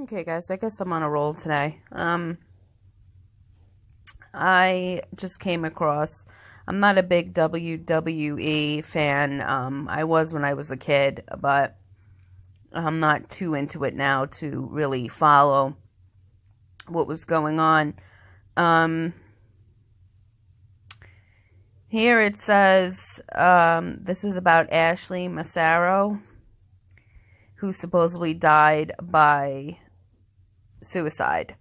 Okay, guys, I guess I'm on a roll today. I just came across, I'm not a big WWE fan. I was when I was a kid, but I'm not too into it now to really follow what was going on. Here it says, this is about Ashley Massaro, who supposedly died by suicide.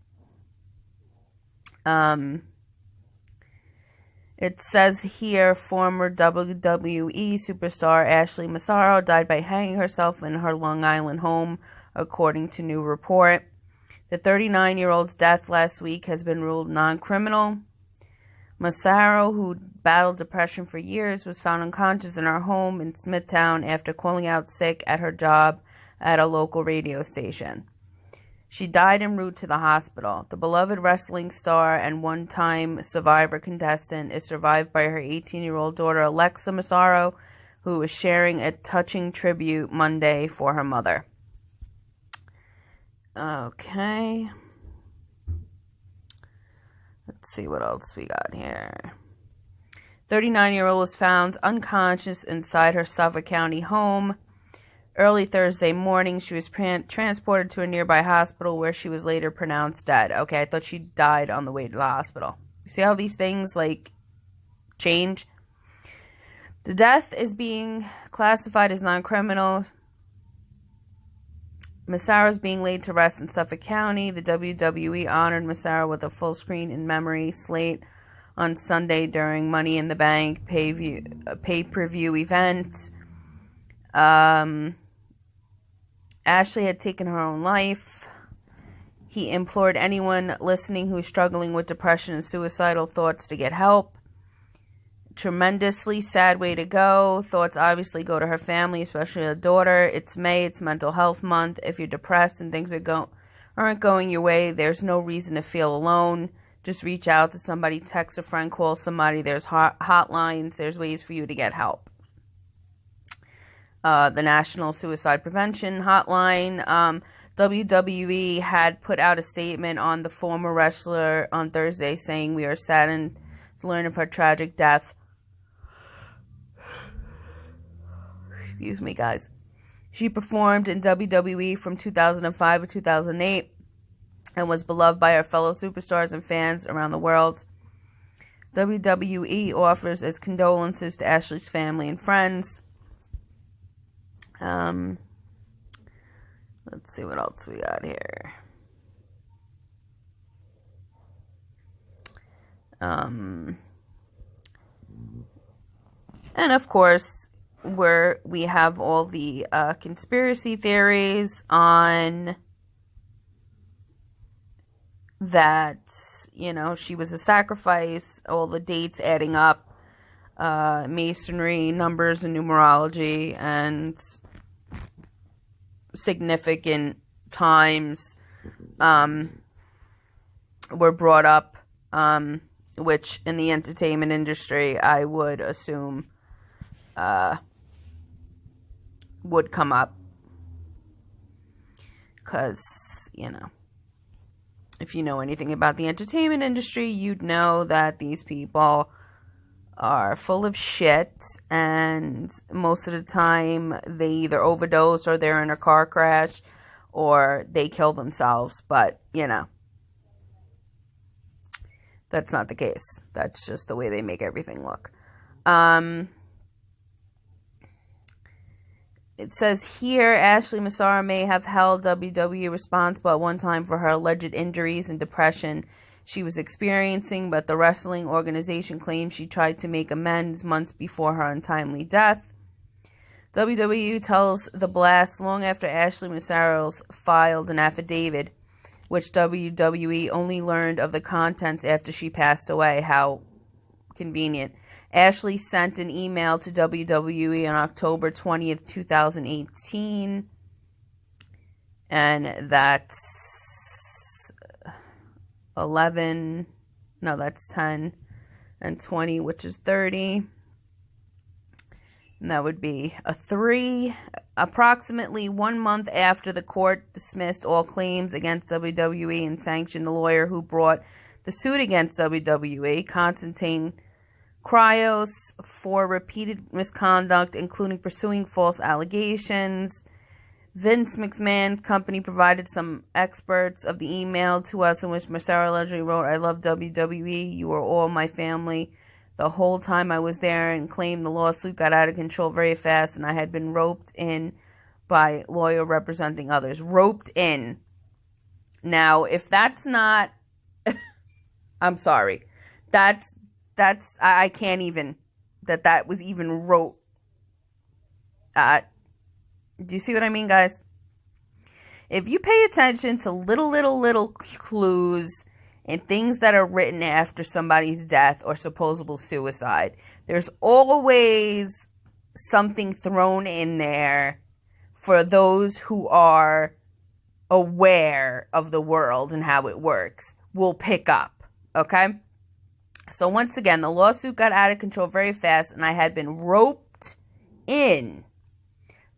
It says here, former WWE superstar Ashley Massaro died by hanging herself in her Long Island home, according to new report. The 39-year-old's death last week has been ruled non-criminal. Massaro, who battled depression for years, was found unconscious in her home in Smithtown after calling out sick at her job at a local radio station. She died en route to the hospital. The beloved wrestling star and one-time Survivor contestant is survived by her 18-year-old daughter, Alexa Massaro, who is sharing a touching tribute Monday for her mother. Okay. Let's see what else we got here. 39-year-old was found unconscious inside her Suffolk County home. Early Thursday morning, she was transported to a nearby hospital where she was later pronounced dead. Okay, I thought she died on the way to the hospital. You see how these things, change? The death is being classified as non-criminal. Massaro is being laid to rest in Suffolk County. The WWE honored Massaro with a full-screen in-memory slate on Sunday during Money in the Bank pay-per-view event. Ashley had taken her own life. He implored anyone listening who is struggling with depression and suicidal thoughts to get help. Tremendously sad way to go. Thoughts obviously go to her family, especially her daughter. It's May. It's Mental Health Month. If you're depressed and things aren't going your way, there's no reason to feel alone. Just reach out to somebody, text a friend, call somebody. There's hotlines. There's ways for you to get help. The National Suicide Prevention Hotline. WWE had put out a statement on the former wrestler on Thursday saying, "We are saddened to learn of her tragic death." Excuse me, guys. She performed in WWE from 2005 to 2008 and was beloved by her fellow superstars and fans around the world. WWE offers its condolences to Ashley's family and friends. Let's see what else we got here. And of course, we have all the conspiracy theories on that, she was a sacrifice, all the dates adding up, masonry, numbers, and numerology, and significant times were brought up, which in the entertainment industry I would assume would come up, because if you know anything about the entertainment industry, you'd know that these people are full of shit, and most of the time they either overdose or they're in a car crash or they kill themselves. But that's not the case. That's just the way they make everything look. It says here, Ashley Massaro may have held WWE responsible at one time for her alleged injuries and depression she was experiencing, but the wrestling organization claims she tried to make amends months before her untimely death. WWE tells The Blast long after Ashley Massaro filed an affidavit, which WWE only learned of the contents after she passed away. How convenient. Ashley sent an email to WWE on October 20th, 2018, and that's 10 and 20, which is 30, and that would be a 3. Approximately 1 month after the court dismissed all claims against WWE and sanctioned the lawyer who brought the suit against WWE, Constantine Kryos, for repeated misconduct, including pursuing false allegations. Vince McMahon company provided some excerpts of the email to us in which Massaro allegedly wrote, "I love WWE. You are all my family. The whole time I was there," and claimed the lawsuit got out of control very fast and I had been roped in by lawyer representing others. Roped in. Now, if that's not... I'm sorry. I can't even... That was even wrote... do you see what I mean, guys? If you pay attention to little clues and things that are written after somebody's death or supposable suicide, there's always something thrown in there for those who are aware of the world and how it works. Will pick up, okay? So once again, the lawsuit got out of control very fast and I had been roped in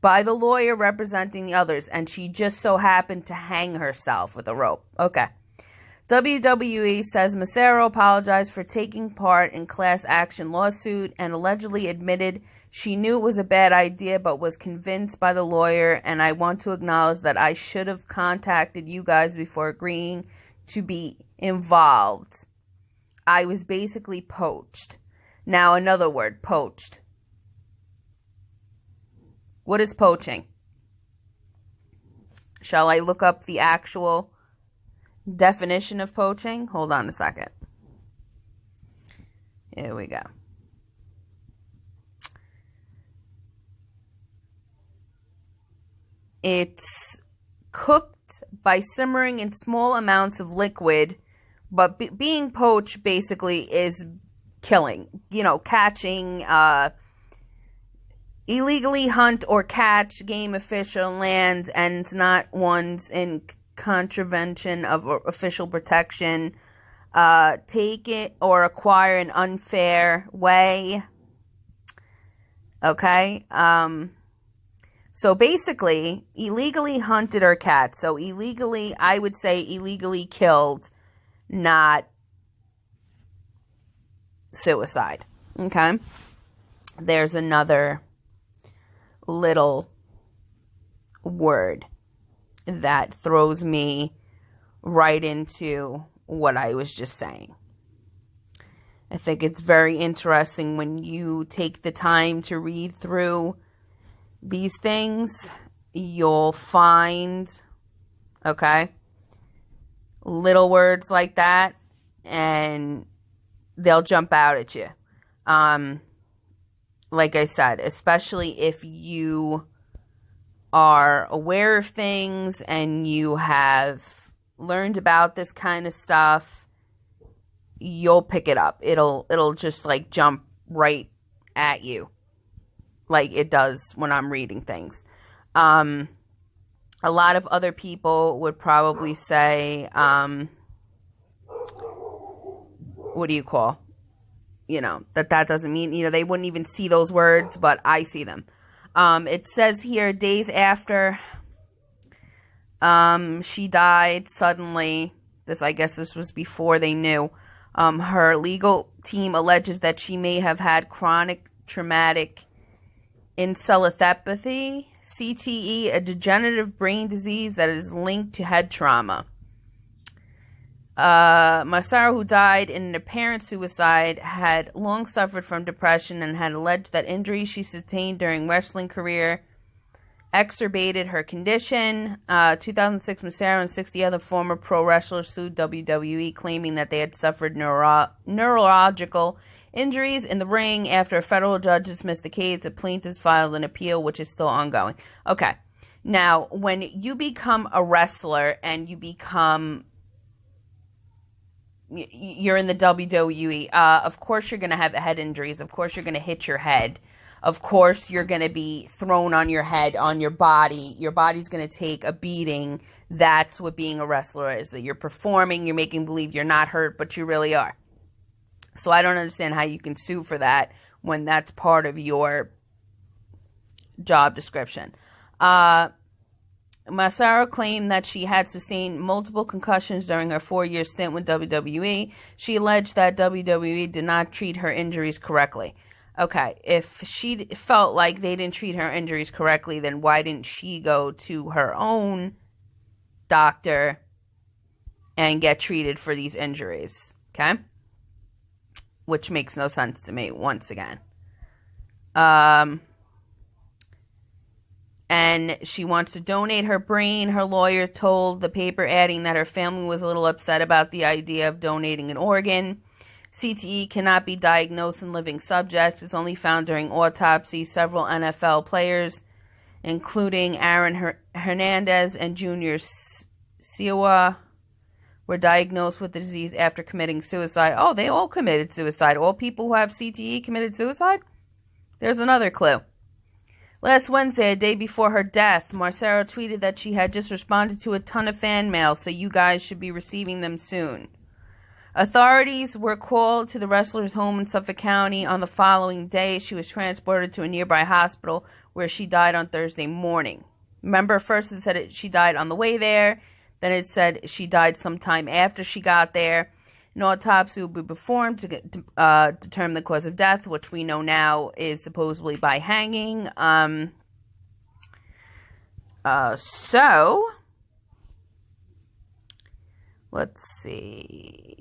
by the lawyer representing the others, and she just so happened to hang herself with a rope. Okay. WWE says Massaro apologized for taking part in class action lawsuit and allegedly admitted she knew it was a bad idea but was convinced by the lawyer, and I want to acknowledge that I should have contacted you guys before agreeing to be involved. I was basically poached. Now another word, poached. What is poaching? Shall I look up the actual definition of poaching? Hold on a second. Here we go. It's cooked by simmering in small amounts of liquid, but being poached basically is killing, catching, illegally hunt or catch game official lands, and it's not ones in contravention of official protection. Take it or acquire an unfair way. Okay? So basically, illegally hunted or catched. So illegally, I would say illegally killed, not suicide. Okay? There's another little word that throws me right into what I was just saying. I think it's very interesting when you take the time to read through these things, you'll find, okay, little words like that, and they'll jump out at you. Like I said, especially if you are aware of things and you have learned about this kind of stuff, you'll pick it up. It'll just like jump right at you, like it does when I'm reading things. A lot of other people would probably say, what do you call? That doesn't mean, they wouldn't even see those words, but I see them. It says here, days after she died suddenly, I guess this was before they knew, her legal team alleges that she may have had chronic traumatic encephalopathy, CTE, a degenerative brain disease that is linked to head trauma. Massaro, who died in an apparent suicide, had long suffered from depression and had alleged that injuries she sustained during wrestling career exacerbated her condition. 2006, Massaro and 60 other former pro wrestlers sued WWE, claiming that they had suffered neurological injuries in the ring. After a federal judge dismissed the case, the plaintiffs filed an appeal, which is still ongoing. Okay, now, when you become a wrestler and you're in the WWE, of course you're going to have head injuries. Of course you're going to hit your head. Of course you're going to be thrown on your head, on your body. Your body's going to take a beating. That's what being a wrestler is. That you're performing, you're making believe you're not hurt, but you really are. So I don't understand how you can sue for that when that's part of your job description. Massaro claimed that she had sustained multiple concussions during her 4-year stint with WWE. She alleged that WWE did not treat her injuries correctly. Okay, if she felt like they didn't treat her injuries correctly, then why didn't she go to her own doctor and get treated for these injuries? Okay? Which makes no sense to me, once again. And she wants to donate her brain, her lawyer told the paper, adding that her family was a little upset about the idea of donating an organ. CTE cannot be diagnosed in living subjects. It's only found during autopsy. Several NFL players, including Aaron Hernandez and Junior Seau, were diagnosed with the disease after committing suicide. Oh, they all committed suicide. All people who have CTE committed suicide? There's another clue. Last Wednesday, a day before her death, Massaro tweeted that she had just responded to a ton of fan mail, so you guys should be receiving them soon. Authorities were called to the wrestler's home in Suffolk County on the following day. She was transported to a nearby hospital where she died on Thursday morning. Remember, first it said she died on the way there. Then it said she died sometime after she got there. An autopsy will be performed to determine the cause of death, which we know now is supposedly by hanging. So, let's see.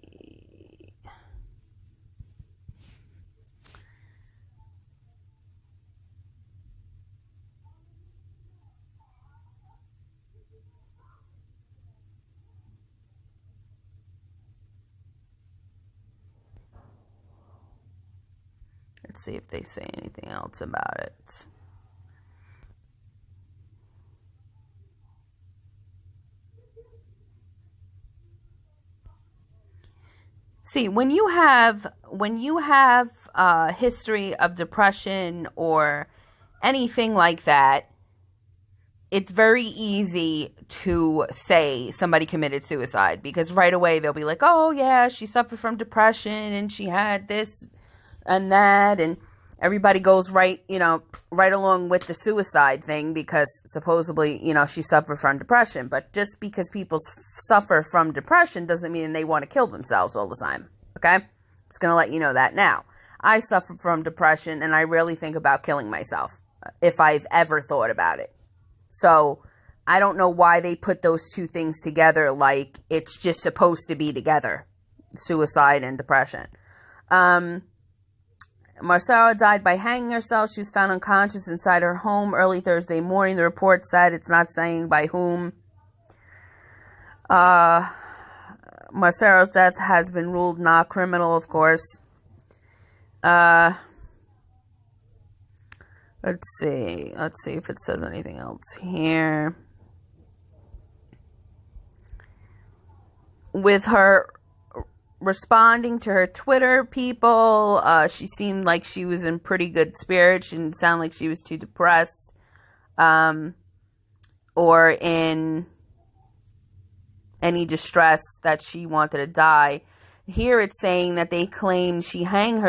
Let's see if they say anything else about it. See, when you have a history of depression or anything like that, it's very easy to say somebody committed suicide, because right away they'll be like, oh yeah, she suffered from depression and she had this and that, and everybody goes right along with the suicide thing because supposedly, she suffered from depression. But just because people suffer from depression doesn't mean they want to kill themselves all the time. Okay? I'm just going to let you know that now. I suffer from depression and I rarely think about killing myself, if I've ever thought about it. So I don't know why they put those two things together like it's just supposed to be together. Suicide and depression. Massaro died by hanging herself. She was found unconscious inside her home early Thursday morning. The report said, it's not saying by whom. Massaro's death has been ruled not criminal, of course. Let's see if it says anything else here. With her responding to her Twitter people, she seemed like she was in pretty good spirits. She didn't sound like she was too depressed or in any distress that she wanted to die. Here it's saying that they claim she hung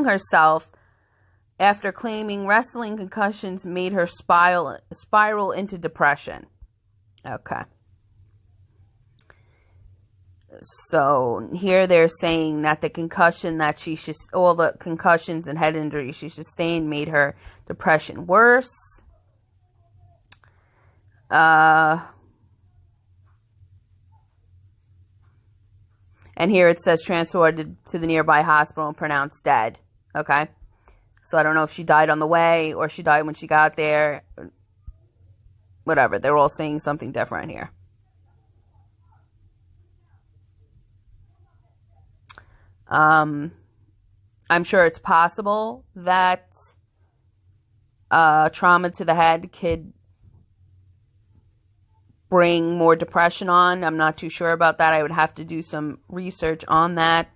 herself after claiming wrestling concussions made her spiral into depression. Okay. So here they're saying that the concussion that all the concussions and head injuries she sustained made her depression worse. And here it says transported to the nearby hospital and pronounced dead. Okay. So I don't know if she died on the way or she died when she got there. Whatever. They're all saying something different here. I'm sure it's possible that trauma to the head could bring more depression on. I'm not too sure about that. I would have to do some research on that.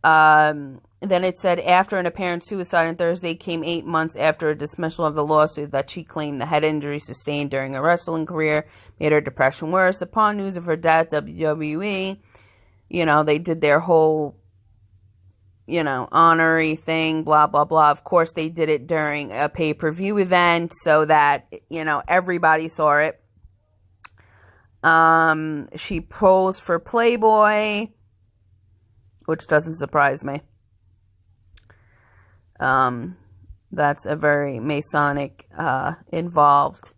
Then it said after an apparent suicide on Thursday came 8 months after a dismissal of the lawsuit that she claimed the head injury sustained during her wrestling career made her depression worse. Upon news of her death, WWE, they did their whole honorary thing, blah, blah, blah. Of course, they did it during a pay-per-view event so that, everybody saw it. She posed for Playboy, which doesn't surprise me. That's a very Masonic, involved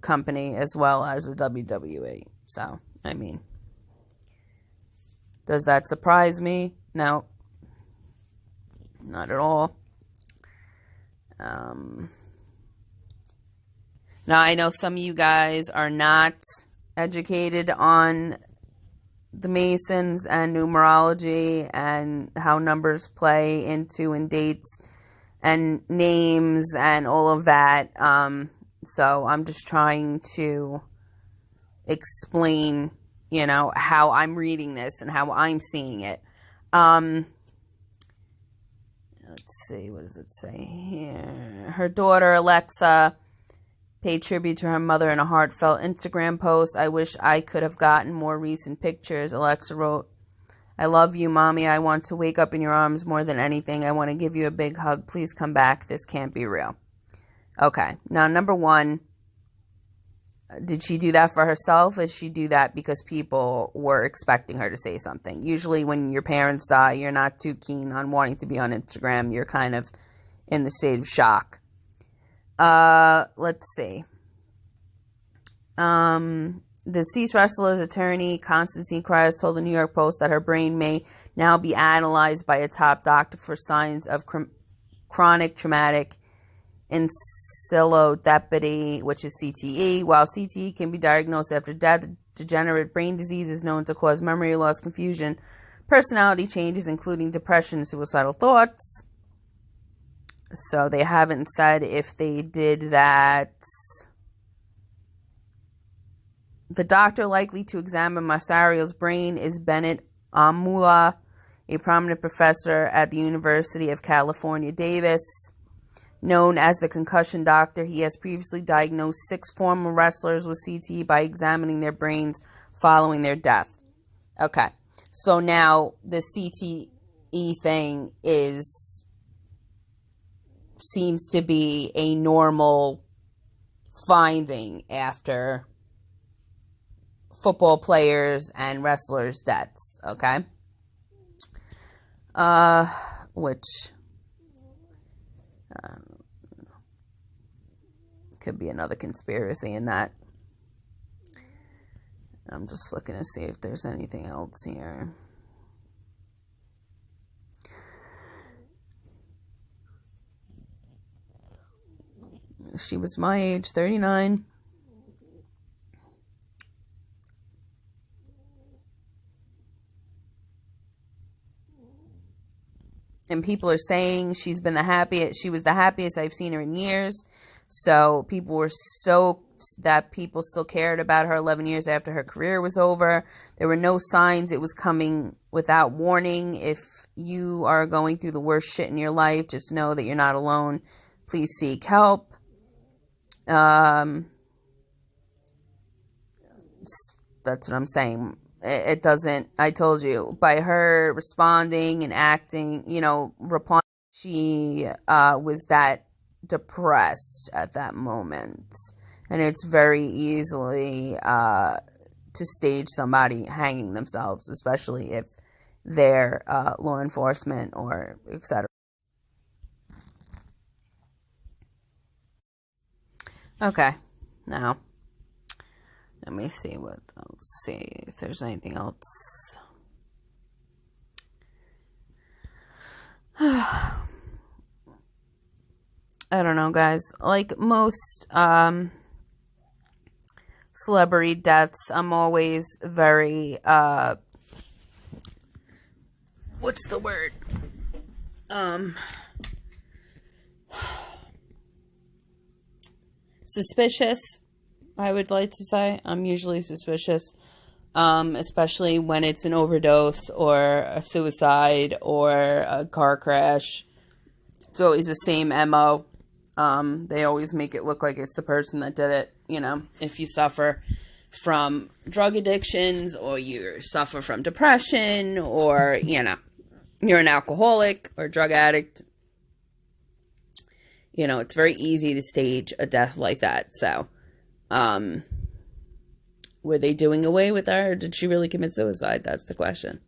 company as well as the WWE. So, does that surprise me? No, not at all. Now, I know some of you guys are not educated on the Masons and numerology and how numbers play into and dates and names and all of that. So I'm just trying to explain, how I'm reading this and how I'm seeing it. Let's see, what does it say here? Her daughter, Alexa, paid tribute to her mother in a heartfelt Instagram post. I wish I could have gotten more recent pictures. Alexa wrote, I love you, Mommy. I want to wake up in your arms more than anything. I want to give you a big hug. Please come back. This can't be real. Okay. Now, number one, did she do that for herself? Did she do that because people were expecting her to say something? Usually when your parents die, you're not too keen on wanting to be on Instagram. You're kind of in the state of shock. Let's see. The deceased wrestler's attorney, Constantine Kryos, told the New York Post that her brain may now be analyzed by a top doctor for signs of chronic traumatic encephalopathy, which is CTE. While CTE can be diagnosed after death, degenerate brain disease is known to cause memory loss, confusion, personality changes, including depression and suicidal thoughts. So they haven't said if they did that. The doctor likely to examine Massaro's brain is Bennett Amula, a prominent professor at the University of California, Davis. Known as the concussion doctor, he has previously diagnosed 6 former wrestlers with CTE by examining their brains following their death. Okay, so now the CTE thing seems to be a normal finding after football players and wrestlers' deaths, okay? Which could be another conspiracy in that. I'm just looking to see if there's anything else here. She was my age, 39. And people are saying she was the happiest I've seen her in years. So people were that people still cared about her 11 years after her career was over. There were no signs it was coming without warning. If you are going through the worst shit in your life, just know that you're not alone. Please seek help. That's what I'm saying. It doesn't, I told you, by her responding and acting, replying, she was that depressed at that moment. And it's very easily to stage somebody hanging themselves, especially if they're law enforcement or etc. Okay, now let me see if there's anything else. I don't know, guys. Like most celebrity deaths, I'm always very what's the word? Suspicious, I would like to say. I'm usually suspicious, especially when it's an overdose or a suicide or a car crash. It's always the same MO. They always make it look like it's the person that did it. You know, if you suffer from drug addictions, or you suffer from depression, or, you know, you're an alcoholic or drug addict, you know, it's very easy to stage a death like that. So, were they doing away with her, or did she really commit suicide? That's the question.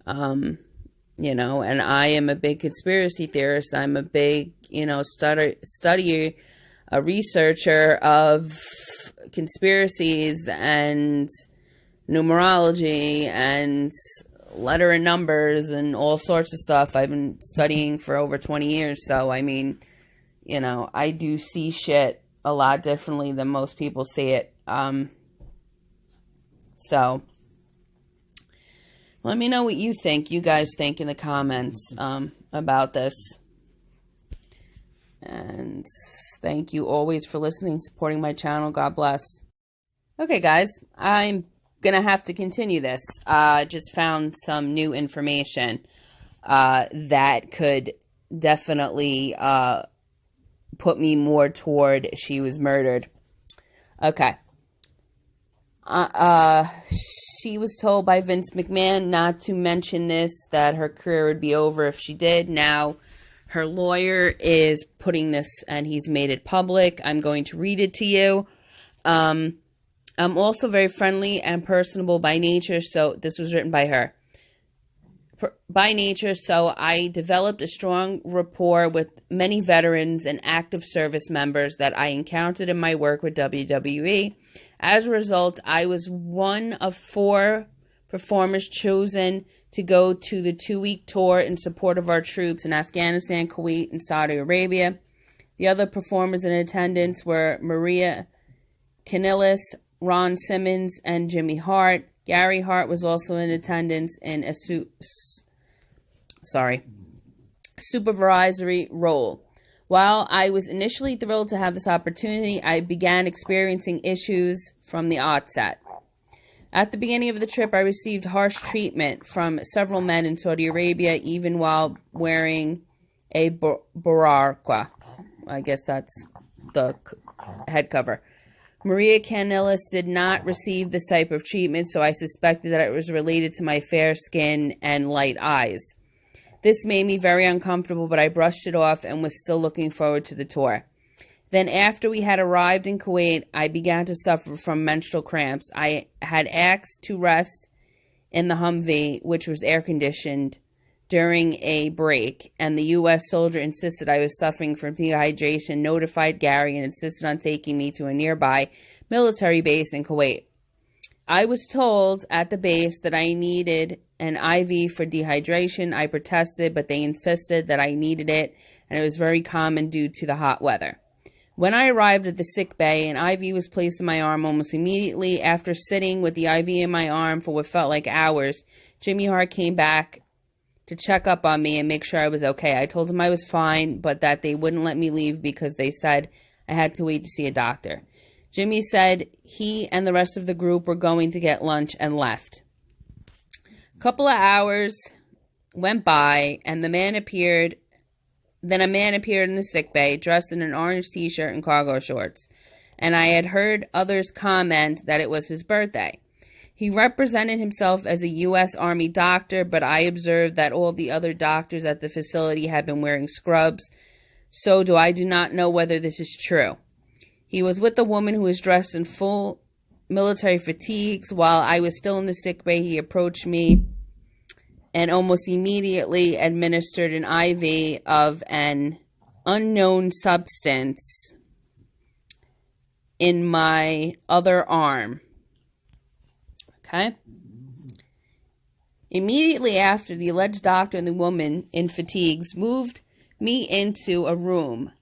You know, and I am a big conspiracy theorist. I'm a big, you know, studier, a researcher of conspiracies and numerology and letter and numbers and all sorts of stuff. I've been studying for over 20 years. So, I mean, you know, I do see shit a lot differently than most people see it. So, let me know what you think, you guys think in the comments about this. And thank you always for listening, supporting my channel. God bless. Okay, guys, I'm going to have to continue this. Just found some new information that could definitely put me more toward she was murdered. Okay. She was told by Vince McMahon not to mention this, that her career would be over if she did. Now, her lawyer is putting this, and he's made it public. I'm going to read it to you. I'm also very friendly and personable by nature, so this was written by her. By nature, so I developed a strong rapport with many veterans and active service members that I encountered in my work with WWE. As a result, I was one of 4 performers chosen to go to the 2-week tour in support of our troops in Afghanistan, Kuwait, and Saudi Arabia. The other performers in attendance were Maria Kanellis, Ron Simmons, and Jimmy Hart. Gary Hart was also in attendance in a supervisory role. While I was initially thrilled to have this opportunity, I began experiencing issues from the outset. At the beginning of the trip, I received harsh treatment from several men in Saudi Arabia, even while wearing a burqa. I guess that's the head cover. Maria Kanellis did not receive this type of treatment, so I suspected that it was related to my fair skin and light eyes. This made me very uncomfortable, but I brushed it off and was still looking forward to the tour. Then after we had arrived in Kuwait, I began to suffer from menstrual cramps. I had asked to rest in the Humvee, which was air-conditioned, during a break, and the U.S. soldier insisted I was suffering from dehydration, notified Gary, and insisted on taking me to a nearby military base in Kuwait. I was told at the base that I needed an IV for dehydration. I protested, but they insisted that I needed it, and it was very common due to the hot weather. When I arrived at the sick bay, an IV was placed in my arm almost immediately. After sitting with the IV in my arm for what felt like hours, Jimmy Hart came back to check up on me and make sure I was okay. I told him I was fine, but that they wouldn't let me leave because they said I had to wait to see a doctor. Jimmy said he and the rest of the group were going to get lunch and left. A couple of hours went by, and a man appeared in the sickbay dressed in an orange t-shirt and cargo shorts, and I had heard others comment that it was his birthday. He represented himself as a U.S. Army doctor, but I observed that all the other doctors at the facility had been wearing scrubs, so I do not know whether this is true. He was with a woman who was dressed in full military fatigues. While I was still in the sickbay, he approached me and almost immediately administered an IV of an unknown substance in my other arm. Okay? Immediately after, the alleged doctor and the woman in fatigues moved me into a room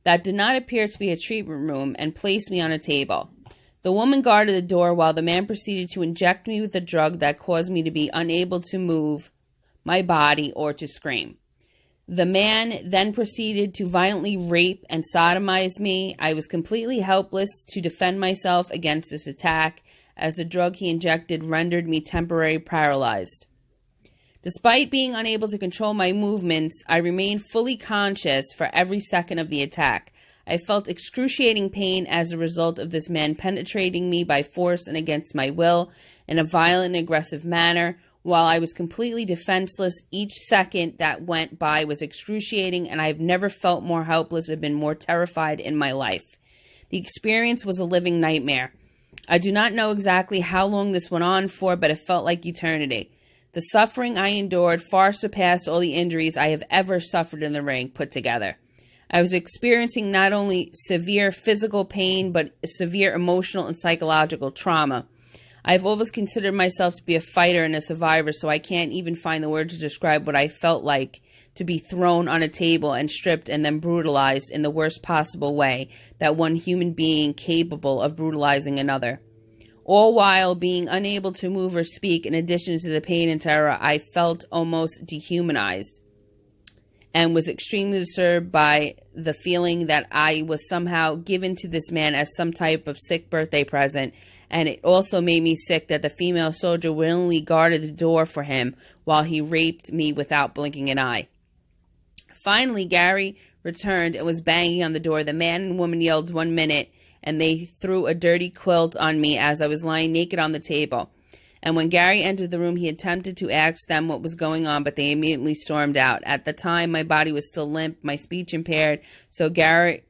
that did not appear to be a treatment room and placed me on a table. The woman guarded the door while the man proceeded to inject me with a drug that caused me to be unable to move my body or to scream. The man then proceeded to violently rape and sodomize me. I was completely helpless to defend myself against this attack, as the drug he injected rendered me temporarily paralyzed. Despite being unable to control my movements, I remained fully conscious for every second of the attack. I felt excruciating pain as a result of this man penetrating me by force and against my will in a violent and aggressive manner. While I was completely defenseless, each second that went by was excruciating, and I've never felt more helpless or been more terrified in my life. The experience was a living nightmare. I do not know exactly how long this went on for, but it felt like eternity. The suffering I endured far surpassed all the injuries I have ever suffered in the ring put together. I was experiencing not only severe physical pain, but severe emotional and psychological trauma. I've always considered myself to be a fighter and a survivor, so I can't even find the words to describe what I felt like to be thrown on a table and stripped and then brutalized in the worst possible way that one human being capable of brutalizing another. All while being unable to move or speak, in addition to the pain and terror, I felt almost dehumanized and was extremely disturbed by the feeling that I was somehow given to this man as some type of sick birthday present. And it also made me sick that the female soldier willingly guarded the door for him while he raped me without blinking an eye. Finally, Gary returned and was banging on the door. The man and woman yelled 1 minute, and they threw a dirty quilt on me as I was lying naked on the table. And when Gary entered the room, he attempted to ask them what was going on, but they immediately stormed out. At the time, my body was still limp, my speech impaired, so Gary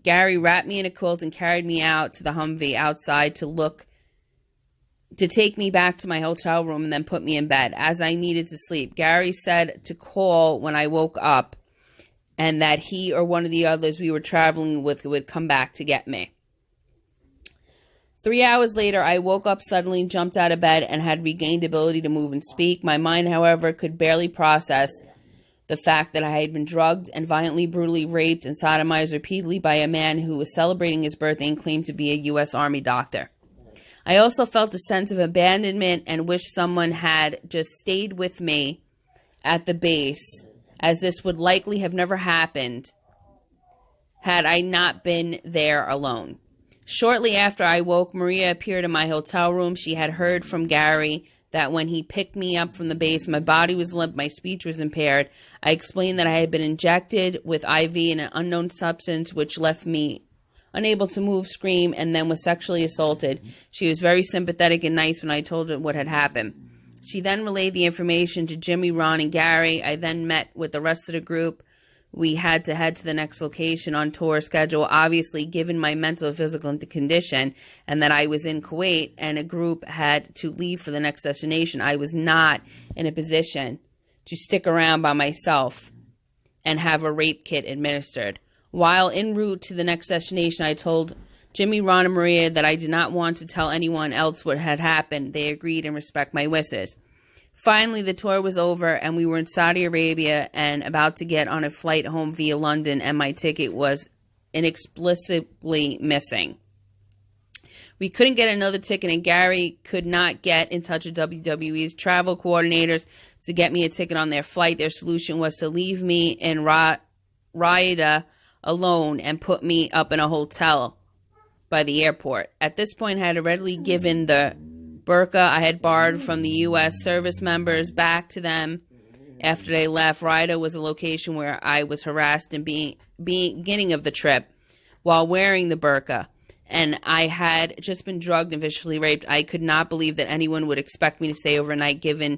wrapped me in a quilt and carried me out to the Humvee outside to take me back to my hotel room and then put me in bed, as I needed to sleep. Gary said to call when I woke up, and that he or one of the others we were traveling with would come back to get me. 3 hours later, I woke up suddenly, jumped out of bed, and had regained ability to move and speak. My mind, however, could barely process the fact that I had been drugged and violently, brutally raped and sodomized repeatedly by a man who was celebrating his birthday and claimed to be a U.S. Army doctor. I also felt a sense of abandonment and wished someone had just stayed with me at the base, as this would likely have never happened had I not been there alone. Shortly after I woke, Maria appeared in my hotel room. She had heard from Gary that when he picked me up from the base, my body was limp, my speech was impaired. I explained that I had been injected with IV in an unknown substance, which left me unable to move, scream, and then was sexually assaulted. She was very sympathetic and nice when I told her what had happened. She then relayed the information to Jimmy, Ron, and Gary. I then met with the rest of the group. We had to head to the next location on tour schedule, obviously given my mental and physical condition and that I was in Kuwait and a group had to leave for the next destination. I was not in a position to stick around by myself and have a rape kit administered. While en route to the next destination, I told Jimmy, Ron, and Maria that I did not want to tell anyone else what had happened. They agreed and respect my wishes. Finally, the tour was over, and we were in Saudi Arabia and about to get on a flight home via London, and my ticket was inexplicably missing. We couldn't get another ticket, and Gary could not get in touch with WWE's travel coordinators to get me a ticket on their flight. Their solution was to leave me in Riyadh alone and put me up in a hotel by the airport. At this point, I had already given the burqa I had borrowed from the U.S. service members back to them after they left. Riyadh was a location where I was harassed in beginning of the trip while wearing the burqa, and I had just been drugged and viciously raped. I could not believe that anyone would expect me to stay overnight given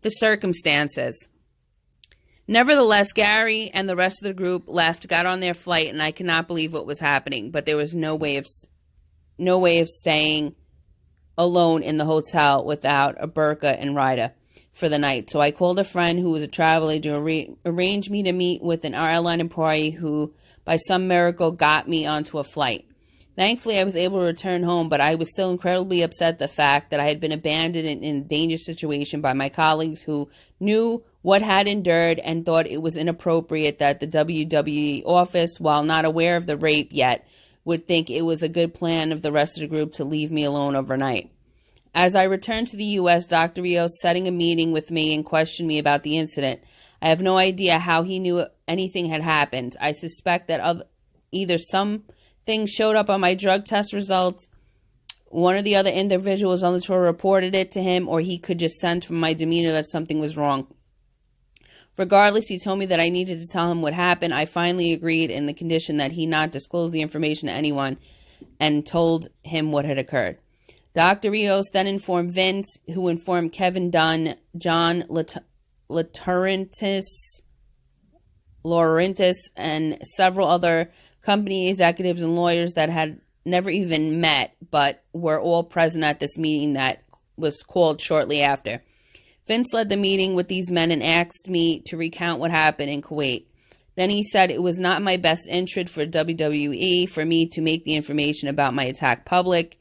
the circumstances. Nevertheless, Gary and the rest of the group left, got on their flight, and I could not believe what was happening, but there was no way of staying alone in the hotel without a burqa and Riyadh for the night. So I called a friend who was a travel agent to arrange me to meet with an airline employee who, by some miracle, got me onto a flight. Thankfully, I was able to return home, but I was still incredibly upset at the fact that I had been abandoned in a dangerous situation by my colleagues who knew what had endured and thought it was inappropriate that the WWE office, while not aware of the rape yet, would think it was a good plan of the rest of the group to leave me alone overnight. As I returned to the U.S., Dr. Rios setting a meeting with me and questioned me about the incident. I have no idea how he knew anything had happened. I suspect that either something showed up on my drug test results, one of the other individuals on the tour reported it to him, or he could just sense from my demeanor that something was wrong. Regardless, he told me that I needed to tell him what happened. I finally agreed in the condition that he not disclose the information to anyone and told him what had occurred. Dr. Rios then informed Vince, who informed Kevin Dunn, John Laurentis, and several other company executives and lawyers that had never even met, but were all present at this meeting that was called shortly after. Vince led the meeting with these men and asked me to recount what happened in Kuwait. Then he said it was not in my best interest for WWE for me to make the information about my attack public.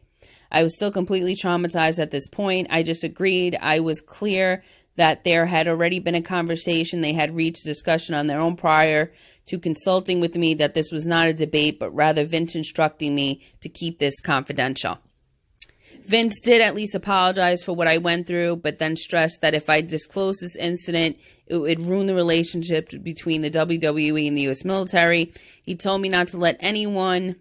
I was still completely traumatized at this point. I just agreed. I was clear that there had already been a conversation. They had reached a discussion on their own prior to consulting with me, that this was not a debate, but rather Vince instructing me to keep this confidential. Vince did at least apologize for what I went through, but then stressed that if I disclosed this incident, it would ruin the relationship between the WWE and the U.S. military. He told me not to let anyone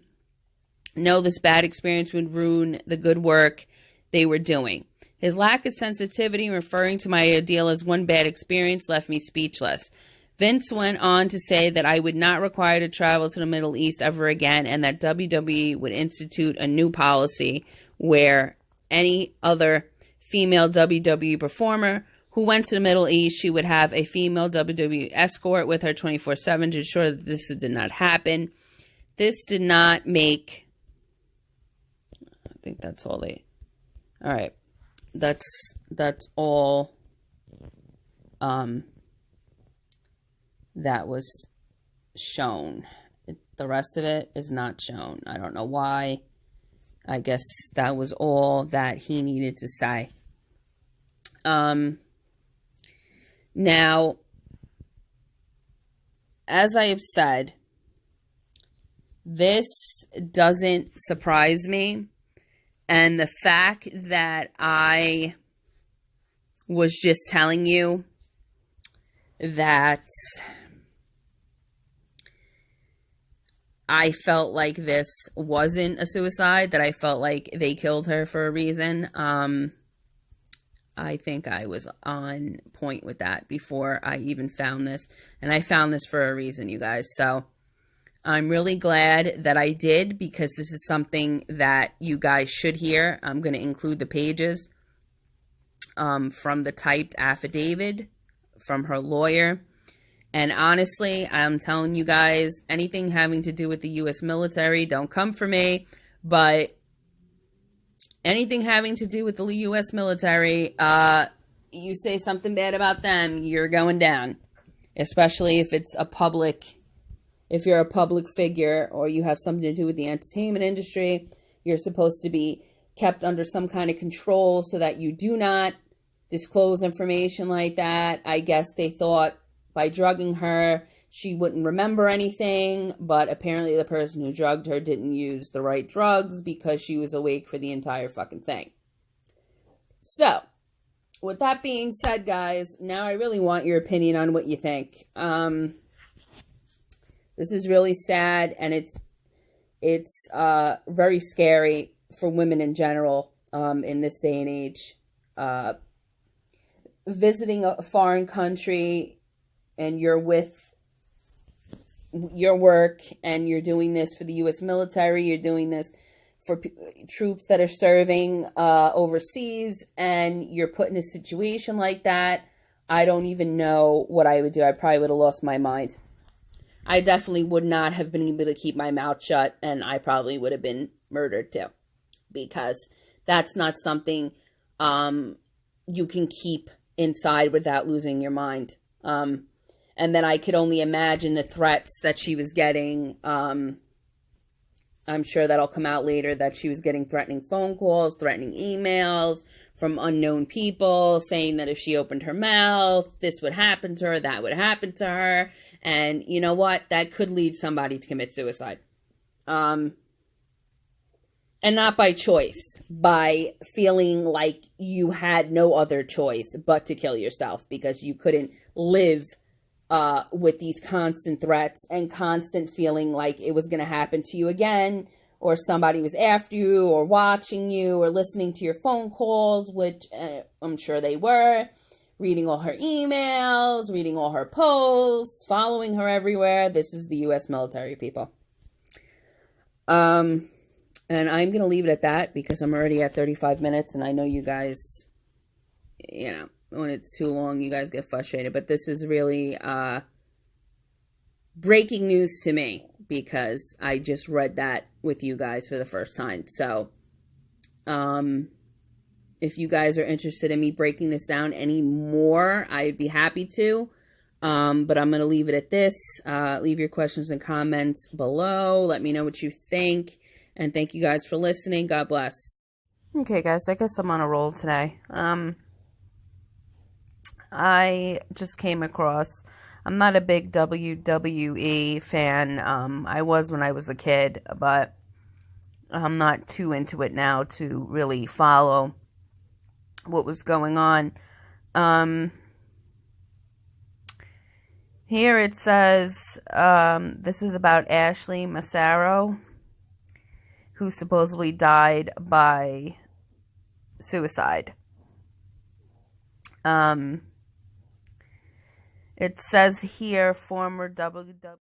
know this bad experience would ruin the good work they were doing. His lack of sensitivity, referring to my ordeal as one bad experience, left me speechless. Vince went on to say that I would not require to travel to the Middle East ever again, and that WWE would institute a new policy where any other female WWE performer who went to the Middle East, she would have a female WWE escort with her 24/7 to ensure that this did not happen. This did not make... I think that's all they... All right. That's all that was shown. The rest of it is not shown. I don't know why. I guess that was all that he needed to say. Now, as I have said, this doesn't surprise me. And the fact that I was just telling you that I felt like this wasn't a suicide, that I felt like they killed her for a reason, I think I was on point with that before I even found this. And I found this for a reason, you guys. So I'm really glad that I did, because this is something that you guys should hear. I'm going to include the pages from the typed affidavit from her lawyer. And honestly, I'm telling you guys, anything having to do with the U.S. military, don't come for me. But anything having to do with the U.S. military, you say something bad about them, you're going down. Especially if it's a public, if you're a public figure or you have something to do with the entertainment industry, you're supposed to be kept under some kind of control so that you do not disclose information like that. I guess they thought by drugging her, she wouldn't remember anything, but apparently the person who drugged her didn't use the right drugs because she was awake for the entire fucking thing. So, with that being said, guys, now I really want your opinion on what you think. This is really sad, and it's very scary for women in general in this day and age. Visiting a foreign country, and you're with your work, and you're doing this for the U.S. military, you're doing this for troops that are serving overseas, and you're put in a situation like that, I don't even know what I would do. I probably would have lost my mind. I definitely would not have been able to keep my mouth shut, and I probably would have been murdered too, because that's not something you can keep inside without losing your mind. And then I could only imagine the threats that she was getting. I'm sure that'll come out later, that she was getting threatening phone calls, threatening emails from unknown people saying that if she opened her mouth, this would happen to her, that would happen to her. And you know what? That could lead somebody to commit suicide. And not by choice, by feeling like you had no other choice but to kill yourself because you couldn't live with these constant threats and constant feeling like it was going to happen to you again, or somebody was after you or watching you or listening to your phone calls, which I'm sure they were. reading all her emails, reading all her posts, following her everywhere. This is the U.S. military, people. And I'm going to leave it at that because I'm already at 35 minutes, and I know you guys, you know, when it's too long, you guys get frustrated. But this is really breaking news to me because I just read that with you guys for the first time. So, if you guys are interested in me breaking this down any more, I'd be happy to. But I'm going to leave it at this. Leave your questions and comments below. Let me know what you think. And thank you guys for listening. God bless. Okay, guys, I guess I'm on a roll today. I just came across, I'm not a big WWE fan. I was when I was a kid, but I'm not too into it now to really follow what was going on. Here it says, this is about Ashley Massaro, who supposedly died by suicide. It says here, former WWE